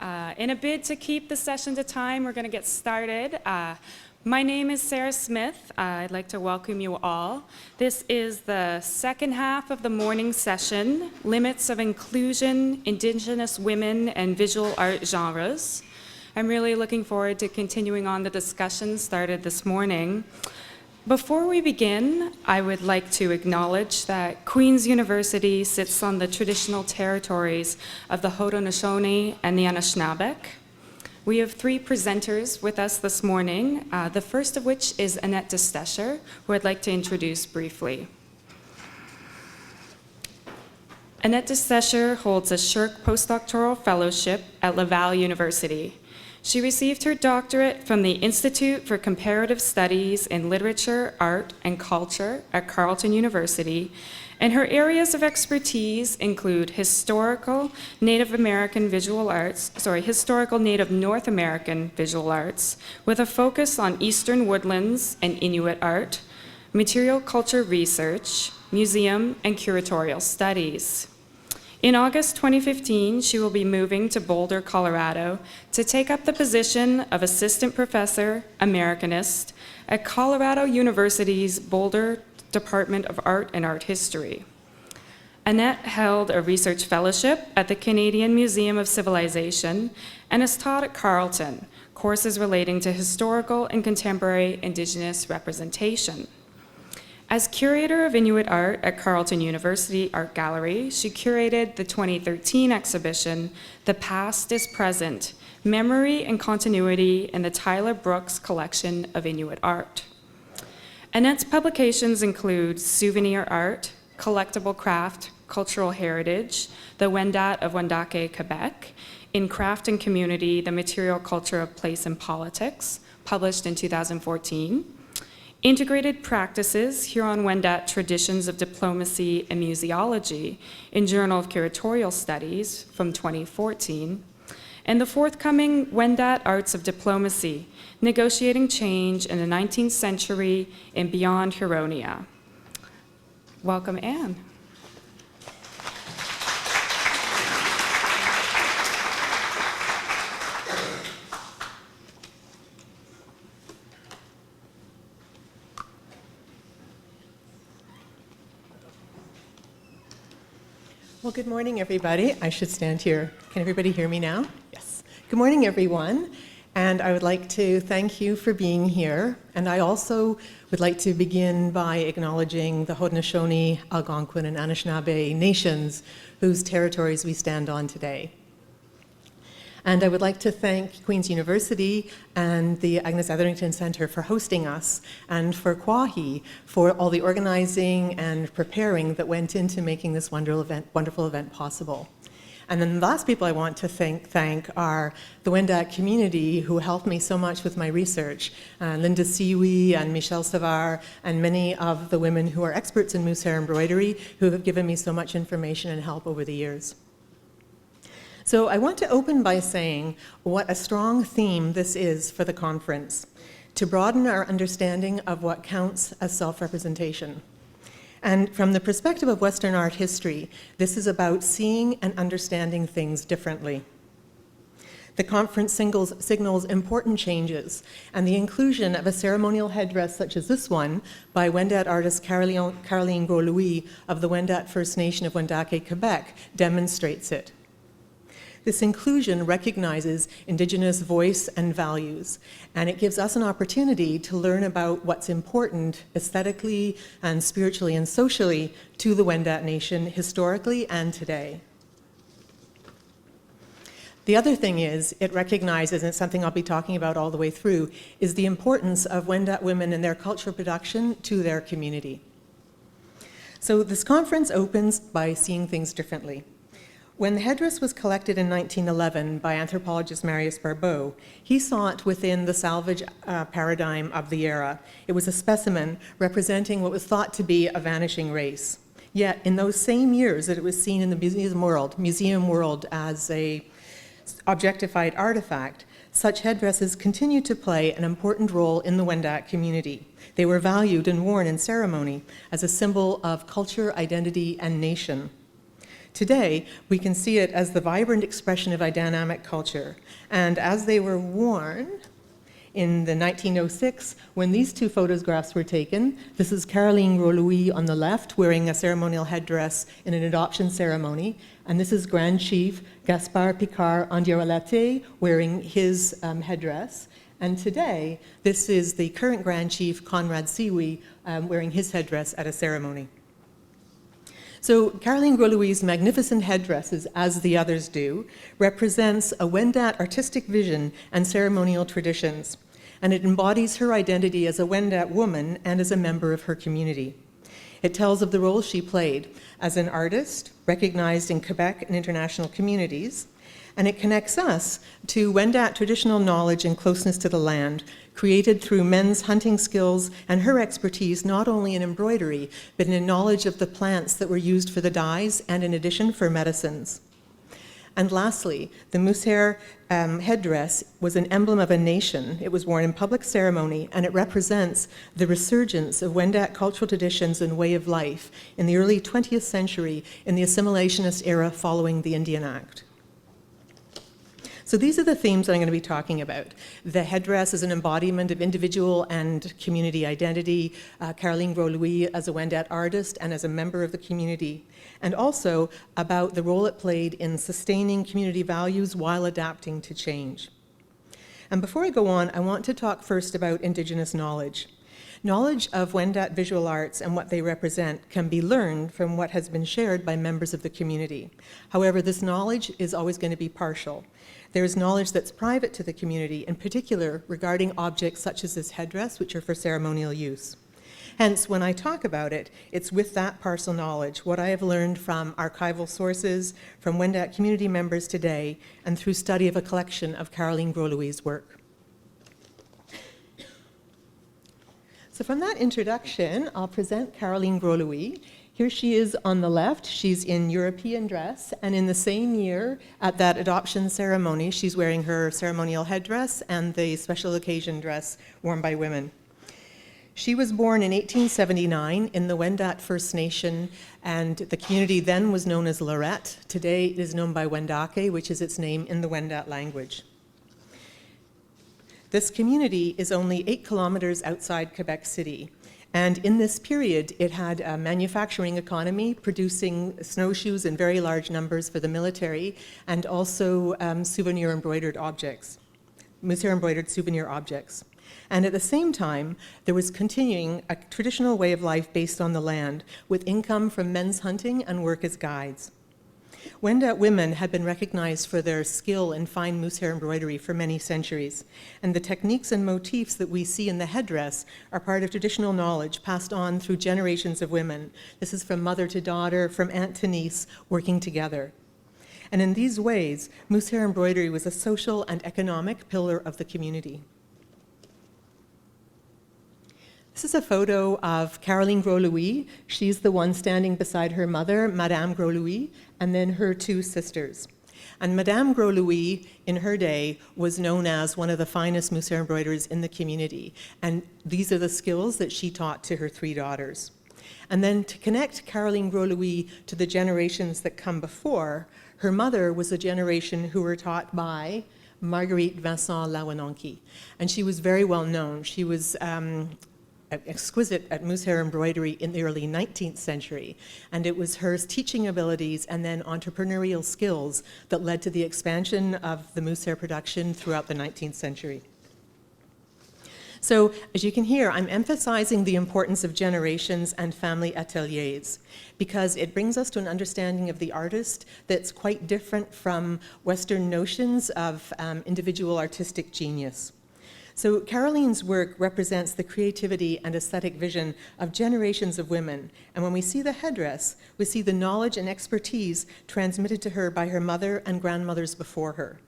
In a bid to keep the session to time, we're going to get started. My name is Sarah Smith. I'd like to welcome you all. This is the second half of the morning session, Limits of Inclusion, Indigenous Women and Visual Art Genres. I'm really looking forward to continuing on the discussion started this morning. Before we begin, I would like to acknowledge that Queen's University sits on the traditional territories of the Haudenosaunee and the Anishinaabe. We have three presenters with us this morning, the first of which is Annette de Stecher, who I'd like to introduce briefly. Annette de Stecher holds a Shirk postdoctoral fellowship at Laval University. She received her doctorate from the Institute for Comparative Studies in Literature, Art, and Culture at Carleton University, and her areas of expertise include historical Native North American visual arts, with a focus on Eastern woodlands and Inuit art, material culture research, museum, and curatorial studies. In August 2015, she will be moving to Boulder, Colorado, to take up the position of Assistant Professor Americanist at Colorado University's Boulder Department of Art and Art History. Annette held a research fellowship at the Canadian Museum of Civilization and has taught at Carleton courses relating to historical and contemporary Indigenous representation. As curator of Inuit art at Carleton University Art Gallery, she curated the 2013 exhibition, The Past is Present, Memory and Continuity in the Tyler Brooks Collection of Inuit Art. Annette's publications include Souvenir Art, Collectible Craft, Cultural Heritage, The Wendat of Wendake, Quebec, In Craft and Community, The Material Culture of Place and Politics, published in 2014, Integrated Practices, Huron-Wendat Traditions of Diplomacy and Museology in Journal of Curatorial Studies from 2014, and the forthcoming Wendat Arts of Diplomacy, Negotiating Change in the 19th Century and Beyond Huronia. Welcome, Anne. Well, good morning, everybody. I should stand here. Can everybody hear me now? Yes. Good morning, everyone. And I would like to thank you for being here. And I also would like to begin by acknowledging the Haudenosaunee, Algonquin, and Anishinaabe nations whose territories we stand on today. And I would like to thank Queen's University and the Agnes Etherington Center for hosting us, and for CWAHI for all the organizing and preparing that went into making this wonderful event possible. And then the last people I want to thank are the Wendat community who helped me so much with my research. Linda Siwi and Michelle Savard and many of the women who are experts in moose hair embroidery who have given me so much information and help over the years. So I want to open by saying what a strong theme this is for the conference, to broaden our understanding of what counts as self-representation. And from the perspective of Western art history, this is about seeing and understanding things differently. The conference signals important changes, and the inclusion of a ceremonial headdress such as this one by Wendat artist Caroline Gros of the Wendat First Nation of Wendake, Quebec, demonstrates it. This inclusion recognizes Indigenous voice and values, and it gives us an opportunity to learn about what's important aesthetically and spiritually and socially to the Wendat Nation historically and today. The other thing is, it recognizes, and it's something I'll be talking about all the way through, is the importance of Wendat women and their cultural production to their community. So this conference opens by seeing things differently. When the headdress was collected in 1911 by anthropologist Marius Barbeau, he saw it within the salvage paradigm of the era. It was a specimen representing what was thought to be a vanishing race. Yet, in those same years that it was seen in the museum world as a objectified artifact, such headdresses continued to play an important role in the Wendat community. They were valued and worn in ceremony as a symbol of culture, identity, and nation. Today, we can see it as the vibrant expression of a dynamic culture. And as they were worn in the 1906, when these two photographs were taken, this is Caroline Gros on the left, wearing a ceremonial headdress in an adoption ceremony, and this is Grand Chief Gaspard Picard Andioralete wearing his headdress. And today, this is the current Grand Chief Conrad Siwi wearing his headdress at a ceremony. So Caroline Gros magnificent headdresses, as the others do, represents a Wendat artistic vision and ceremonial traditions, and it embodies her identity as a Wendat woman and as a member of her community. It tells of the role she played as an artist, recognized in Quebec and international communities, and it connects us to Wendat traditional knowledge and closeness to the land, created through men's hunting skills and her expertise not only in embroidery, but in knowledge of the plants that were used for the dyes and in addition for medicines. And lastly, the mousser headdress was an emblem of a nation. It was worn in public ceremony, and it represents the resurgence of Wendat cultural traditions and way of life in the early 20th century in the assimilationist era following the Indian Act. So these are the themes that I'm going to be talking about. The headdress is an embodiment of individual and community identity, Caroline Gros as a Wendat artist and as a member of the community, and also about the role it played in sustaining community values while adapting to change. And before I go on, I want to talk first about Indigenous knowledge. Knowledge of Wendat visual arts and what they represent can be learned from what has been shared by members of the community. However, this knowledge is always going to be partial. There is knowledge that's private to the community, in particular regarding objects such as this headdress, which are for ceremonial use. Hence, when I talk about it, it's with that partial knowledge, what I have learned from archival sources, from Wendat community members today, and through study of a collection of Caroline Gros work. So from that introduction, I'll present Caroline Gros. Here she is on the left. She's in European dress, and in the same year at that adoption ceremony, she's wearing her ceremonial headdress and the special occasion dress worn by women. She was born in 1879 in the Wendat First Nation, and the community then was known as Lorette. Today it is known by Wendake, which is its name in the Wendat language. This community is only 8 kilometers outside Quebec City. And in this period, it had a manufacturing economy producing snowshoes in very large numbers for the military, and also souvenir embroidered objects, mousser embroidered souvenir objects. And at the same time, there was continuing a traditional way of life based on the land, with income from men's hunting and work as guides. Wendat women had been recognized for their skill in fine mousser embroidery for many centuries, and the techniques and motifs that we see in the headdress are part of traditional knowledge passed on through generations of women. This is from mother to daughter, from aunt to niece, working together. And in these ways, mousser embroidery was a social and economic pillar of the community. This is a photo of Caroline Gros. She's the one standing beside her mother, Madame Gros, and then her 2 sisters. And Madame Gros in her day was known as one of the finest mousser embroiderers in the community. And these are the skills that she taught to her 3 daughters. And then to connect Caroline Gros to the generations that come before, her mother was a generation who were taught by Marguerite Vincent Lawanonki. And she was very well known. She was exquisite at mousser embroidery in the early 19th century, and it was her teaching abilities and then entrepreneurial skills that led to the expansion of the mousser production throughout the 19th century. So, as you can hear, I'm emphasizing the importance of generations and family ateliers, because it brings us to an understanding of the artist that's quite different from Western notions of individual artistic genius. So Caroline's work represents the creativity and aesthetic vision of generations of women. And when we see the headdress, we see the knowledge and expertise transmitted to her by her mother and grandmothers before her.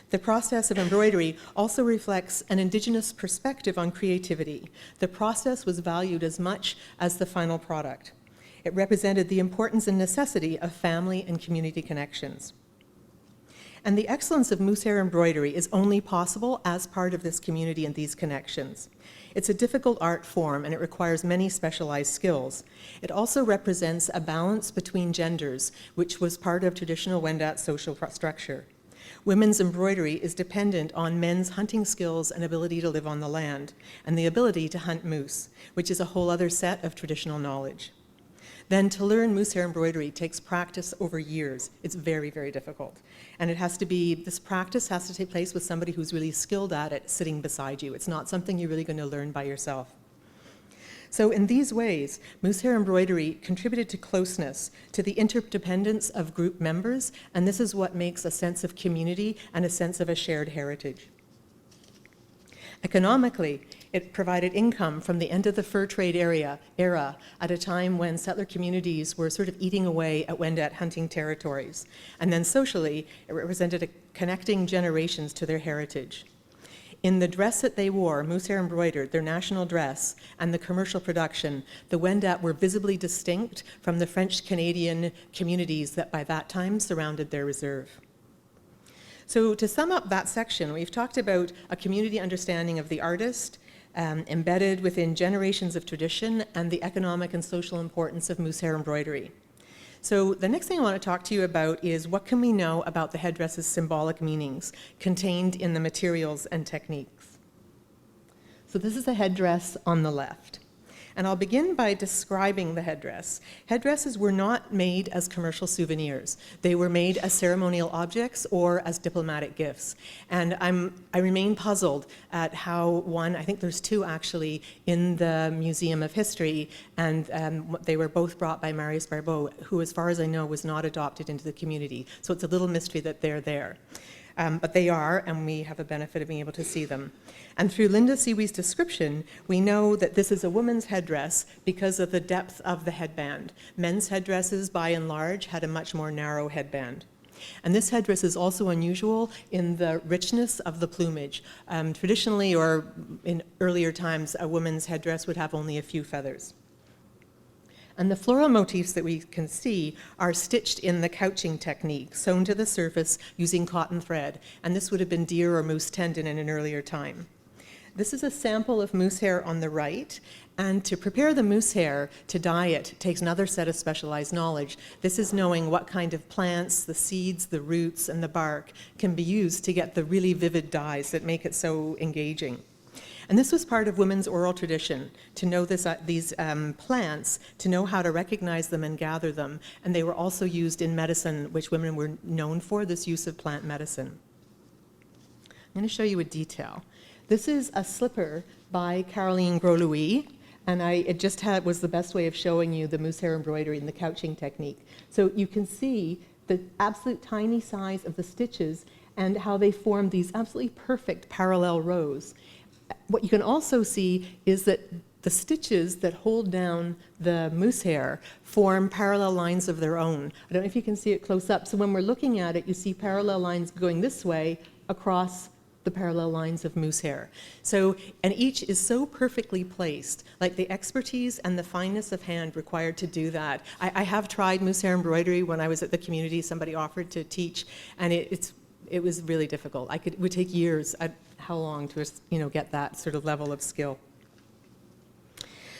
The process of embroidery also reflects an Indigenous perspective on creativity. The process was valued as much as the final product. It represented the importance and necessity of family and community connections. And the excellence of mousser embroidery is only possible as part of this community and these connections. It's a difficult art form and it requires many specialized skills. It also represents a balance between genders, which was part of traditional Wendat social structure. Women's embroidery is dependent on men's hunting skills and ability to live on the land, and the ability to hunt moose, which is a whole other set of traditional knowledge. Then to learn moose hair embroidery takes practice over years. It's very, very difficult. And this practice has to take place with somebody who's really skilled at it sitting beside you. It's not something you're really going to learn by yourself. So in these ways, moose hair embroidery contributed to closeness, to the interdependence of group members, and this is what makes a sense of community and a sense of a shared heritage. Economically, it provided income from the end of the fur trade era at a time when settler communities were sort of eating away at Wendat hunting territories. And then socially, it represented connecting generations to their heritage. In the dress that they wore, moose hair embroidered, their national dress, and the commercial production, the Wendat were visibly distinct from the French-Canadian communities that by that time surrounded their reserve. So to sum up that section, we've talked about a community understanding of the artist, embedded within generations of tradition, and the economic and social importance of moose hair embroidery. So the next thing I want to talk to you about is what can we know about the headdress's symbolic meanings contained in the materials and techniques. So this is a headdress on the left. And I'll begin by describing the headdress. Headdresses were not made as commercial souvenirs. They were made as ceremonial objects or as diplomatic gifts. And I remain puzzled at how I think there's two actually in the Museum of History, and they were both brought by Marius Barbeau, who, as far as I know, was not adopted into the community. So it's a little mystery that they're there. But they are, and we have a benefit of being able to see them. And through Linda Siwi's description, we know that this is a woman's headdress because of the depth of the headband. Men's headdresses, by and large, had a much more narrow headband. And this headdress is also unusual in the richness of the plumage. Traditionally, or in earlier times, a woman's headdress would have only a few feathers. And the floral motifs that we can see are stitched in the couching technique, sewn to the surface using cotton thread. And this would have been deer or moose tendon in an earlier time. This is a sample of moose hair on the right. And to prepare the moose hair, to dye it, takes another set of specialized knowledge. This is knowing what kind of plants, the seeds, the roots, and the bark can be used to get the really vivid dyes that make it so engaging. And this was part of women's oral tradition, to know these plants, to know how to recognize them and gather them. And they were also used in medicine, which women were known for, this use of plant medicine. I'm going to show you a detail. This is a slipper by Caroline Gros, and it was the best way of showing you the moose hair embroidery and the couching technique. So you can see the absolute tiny size of the stitches and how they form these absolutely perfect parallel rows. What you can also see is that the stitches that hold down the moose hair form parallel lines of their own. I don't know if you can see it close up. So when we're looking at it, you see parallel lines going this way across the parallel lines of moose hair. So, and each is so perfectly placed, like the expertise and the fineness of hand required to do that. I have tried moose hair embroidery when I was at the community. Somebody offered to teach, and it was really difficult. It would take years. How long to get that sort of level of skill.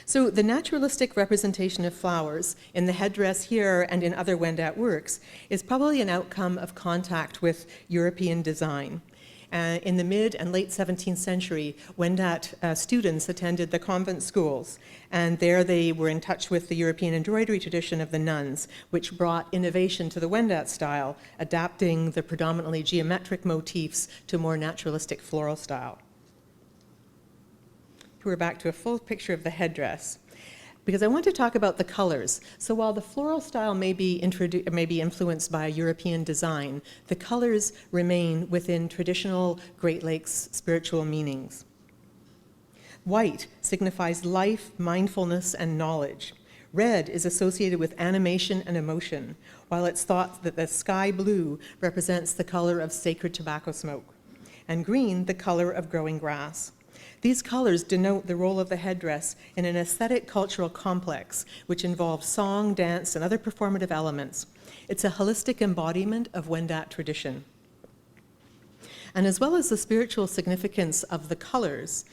So the naturalistic representation of flowers in the headdress here and in other Wendat works is probably an outcome of contact with European design. In the mid and late 17th century, Wendat students attended the convent schools, and there they were in touch with the European embroidery tradition of the nuns, which brought innovation to the Wendat style, adapting the predominantly geometric motifs to more naturalistic floral style. We're back to a full picture of the headdress, because I want to talk about the colors. So while the floral style may be influenced by European design, the colors remain within traditional Great Lakes spiritual meanings. White signifies life, mindfulness, and knowledge. Red is associated with animation and emotion, while it's thought that the sky blue represents the color of sacred tobacco smoke, and green the color of growing grass. These colors denote the role of the headdress in an aesthetic cultural complex, which involves song, dance, and other performative elements. It's a holistic embodiment of Wendat tradition. And as well as the spiritual significance of the colors,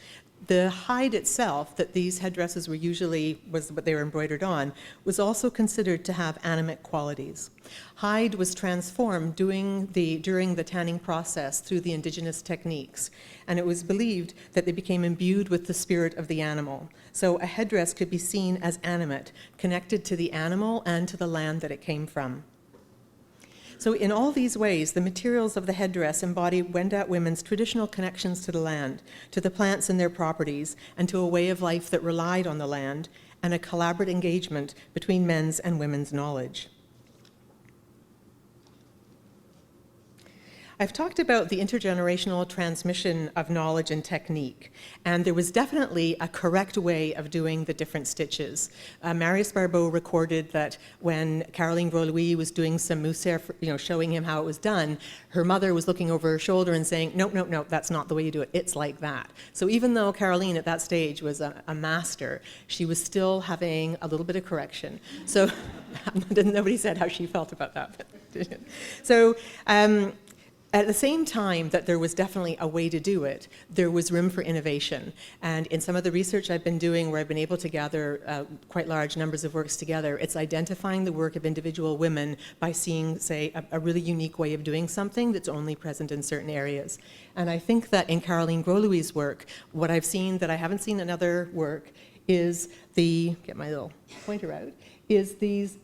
The hide itself, that these headdresses were usually, was what they were embroidered on, was also considered to have animate qualities. Hide was transformed during the tanning process through the indigenous techniques, and it was believed that they became imbued with the spirit of the animal. So a headdress could be seen as animate, connected to the animal and to the land that it came from. So in all these ways, the materials of the headdress embody Wendat women's traditional connections to the land, to the plants and their properties, and to a way of life that relied on the land, and a collaborative engagement between men's and women's knowledge. I've talked about the intergenerational transmission of knowledge and technique, and there was definitely a correct way of doing the different stitches. Marius Barbeau recorded that when Caroline Gros was doing some mousser, showing him how it was done, her mother was looking over her shoulder and saying, "No, no, no, that's not the way you do it. It's like that." So even though Caroline at that stage was a master, she was still having a little bit of correction. So nobody said how she felt about that. So. At the same time that there was definitely a way to do it, there was room for innovation. And in some of the research I've been doing, where I've been able to gather quite large numbers of works together, it's identifying the work of individual women by seeing, say, a really unique way of doing something that's only present in certain areas. And I think that in Caroline Gros work, what I've seen that I haven't seen in other work is get my little pointer out, is these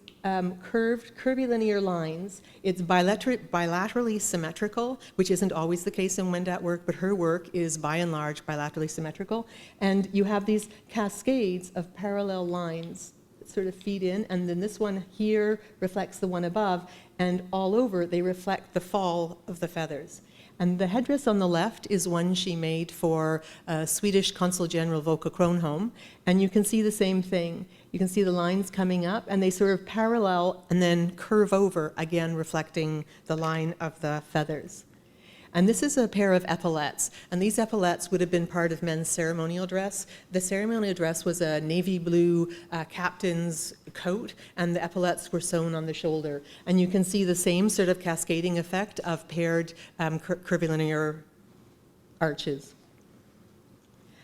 curved, curvilinear lines. It's bilaterally symmetrical, which isn't always the case in Wendat work, but her work is by and large bilaterally symmetrical. And you have these cascades of parallel lines that sort of feed in, and then this one here reflects the one above, and all over they reflect the fall of the feathers. And the headdress on the left is one she made for Swedish Consul General Volker Kronholm, and you can see the same thing. You can see the lines coming up, and they sort of parallel and then curve over, again reflecting the line of the feathers. And this is a pair of epaulettes, and these epaulettes would have been part of men's ceremonial dress. The ceremonial dress was a navy blue captain's coat, and the epaulettes were sewn on the shoulder. And you can see the same sort of cascading effect of paired curvilinear arches.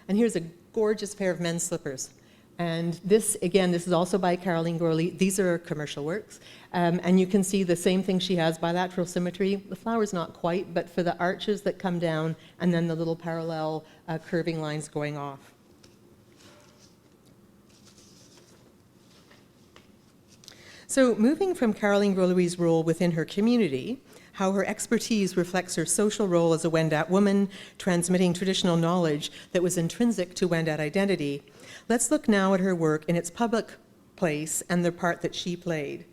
And here's a gorgeous pair of men's slippers. And this, again, this is also by Caroline Gros. These are commercial works. And you can see the same thing she has, bilateral symmetry. The flower's not quite, but for the arches that come down and then the little parallel curving lines going off. So moving from Caroline Gros role within her community, how her expertise reflects her social role as a Wendat woman, transmitting traditional knowledge that was intrinsic to Wendat identity, let's look now at her work in its public place and the part that she played.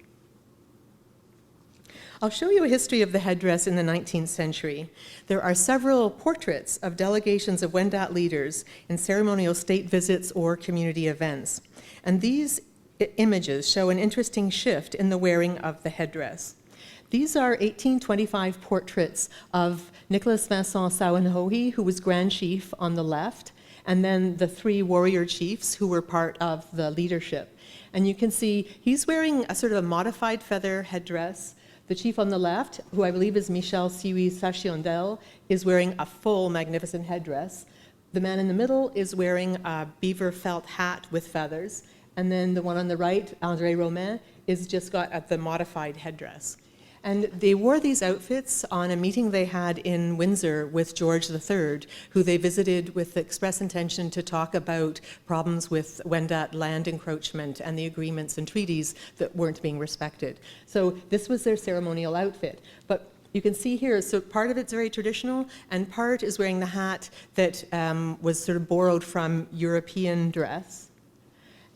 I'll show you a history of the headdress in the 19th century. There are several portraits of delegations of Wendat leaders in ceremonial state visits or community events. And these images show an interesting shift in the wearing of the headdress. These are 1825 portraits of Nicholas Vincent Sawanhohi, who was Grand Chief on the left, and then the three warrior chiefs who were part of the leadership. And you can see he's wearing a sort of a modified feather headdress. The chief on the left, who I believe is Michel Siwi Sachiondel, is wearing a full magnificent headdress. The man in the middle is wearing a beaver felt hat with feathers. And then the one on the right, André Romain, is just got the modified headdress. And they wore these outfits on a meeting they had in Windsor with George III, who they visited with the express intention to talk about problems with Wendat land encroachment and the agreements and treaties that weren't being respected. So this was their ceremonial outfit. But you can see here, so part of it's very traditional, and part is wearing the hat that was sort of borrowed from European dress.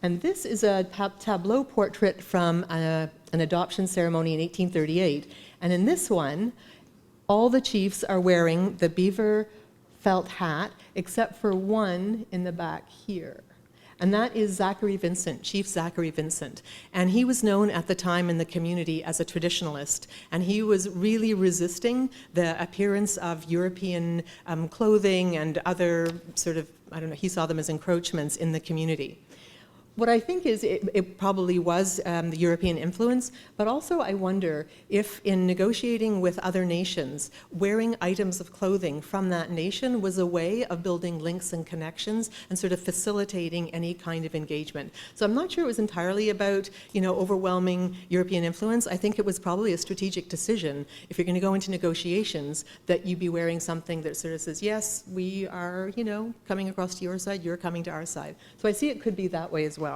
And this is a tableau portrait from an adoption ceremony in 1838. And in this one, all the chiefs are wearing the beaver felt hat, except for one in the back here. And that is Zachary Vincent, Chief Zachary Vincent. And he was known at the time in the community as a traditionalist. And he was really resisting the appearance of European clothing and other sort of, I don't know, he saw them as encroachments in the community. What I think is it probably was the European influence, but also I wonder if in negotiating with other nations, wearing items of clothing from that nation was a way of building links and connections and sort of facilitating any kind of engagement. So I'm not sure it was entirely about, overwhelming European influence. I think it was probably a strategic decision, if you're going to go into negotiations, that you be wearing something that sort of says, yes, we are, coming across to your side, you're coming to our side. So I see it could be that way as well.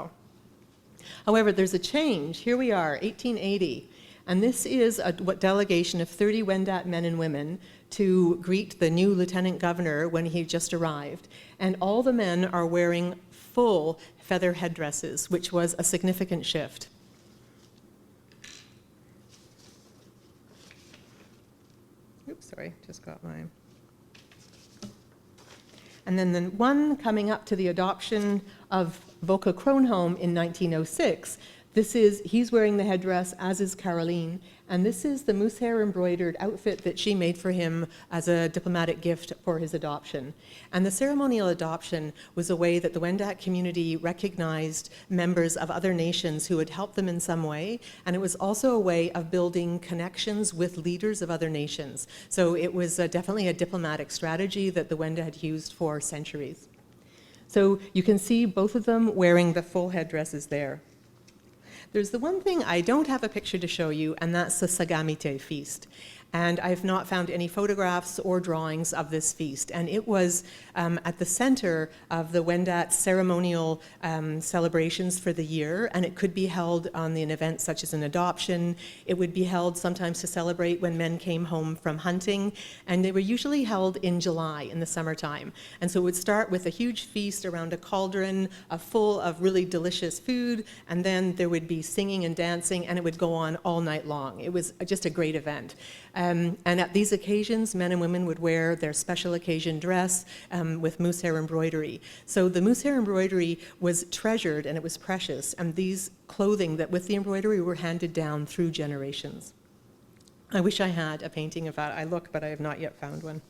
However, there's a change. Here we are, 1880, and this is a delegation of 30 Wendat men and women to greet the new lieutenant governor when he just arrived. And all the men are wearing full feather headdresses, which was a significant shift. Oops, sorry, just got mine. And then the one coming up to the adoption of Voka Kronholm in 1906, he's wearing the headdress, as is Caroline, and this is the moose hair embroidered outfit that she made for him as a diplomatic gift for his adoption. And the ceremonial adoption was a way that the Wendat community recognized members of other nations who had helped them in some way, and it was also a way of building connections with leaders of other nations. So it was definitely a diplomatic strategy that the Wendat had used for centuries. So you can see both of them wearing the full headdresses there. There's the one thing I don't have a picture to show you, and that's the Sagamite feast. And I've not found any photographs or drawings of this feast. And it was at the center of the Wendat ceremonial celebrations for the year, and it could be held on an event such as an adoption. It would be held sometimes to celebrate when men came home from hunting, and they were usually held in July, in the summertime. And so it would start with a huge feast around a cauldron full of really delicious food, and then there would be singing and dancing, and it would go on all night long. It was just a great event. And at these occasions, men and women would wear their special occasion dress with moose hair embroidery. So the moose hair embroidery was treasured and it was precious, and these clothing that with the embroidery were handed down through generations. I wish I had a painting of that. I look, but I have not yet found one.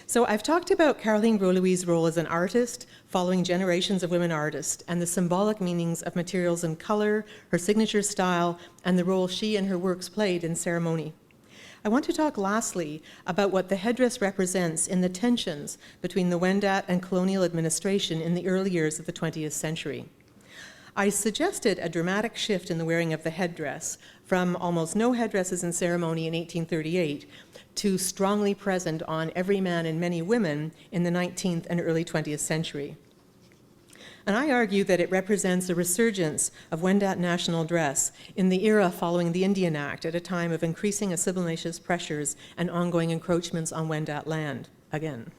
So I've talked about Caroline Gros-Louis's role as an artist, following generations of women artists, and the symbolic meanings of materials and color, her signature style, and the role she and her works played in ceremony. I want to talk lastly about what the headdress represents in the tensions between the Wendat and colonial administration in the early years of the 20th century. I suggested a dramatic shift in the wearing of the headdress from almost no headdresses in ceremony in 1838 to strongly present on every man and many women in the 19th and early 20th century. And I argue that it represents a resurgence of Wendat national dress in the era following the Indian Act, at a time of increasing assimilationist pressures and ongoing encroachments on Wendat land, again.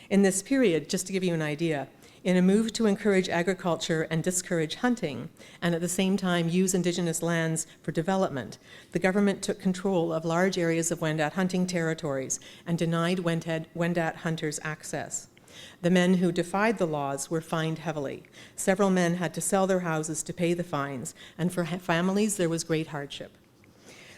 In this period, just to give you an idea, in a move to encourage agriculture and discourage hunting, and at the same time use Indigenous lands for development, the government took control of large areas of Wendat hunting territories and denied Wendat hunters access. The men who defied the laws were fined heavily. Several men had to sell their houses to pay the fines, and for families there was great hardship.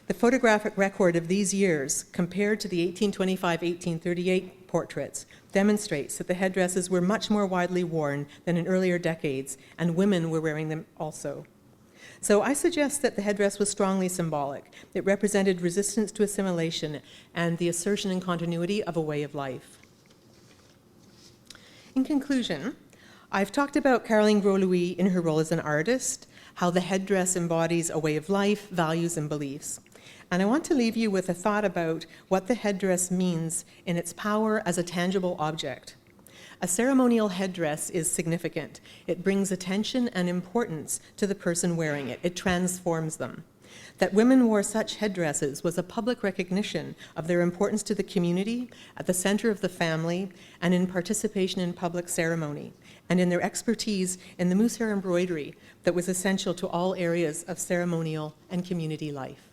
The photographic record of these years, compared to the 1825-1838 portraits, demonstrates that the headdresses were much more widely worn than in earlier decades, and women were wearing them also. So I suggest that the headdress was strongly symbolic. It represented resistance to assimilation and the assertion and continuity of a way of life. In conclusion, I've talked about Caroline Gros-Louis in her role as an artist, how the headdress embodies a way of life, values, and beliefs. And I want to leave you with a thought about what the headdress means in its power as a tangible object. A ceremonial headdress is significant. It brings attention and importance to the person wearing it. It transforms them. That women wore such headdresses was a public recognition of their importance to the community, at the center of the family, and in participation in public ceremony, and in their expertise in the moose hair embroidery that was essential to all areas of ceremonial and community life.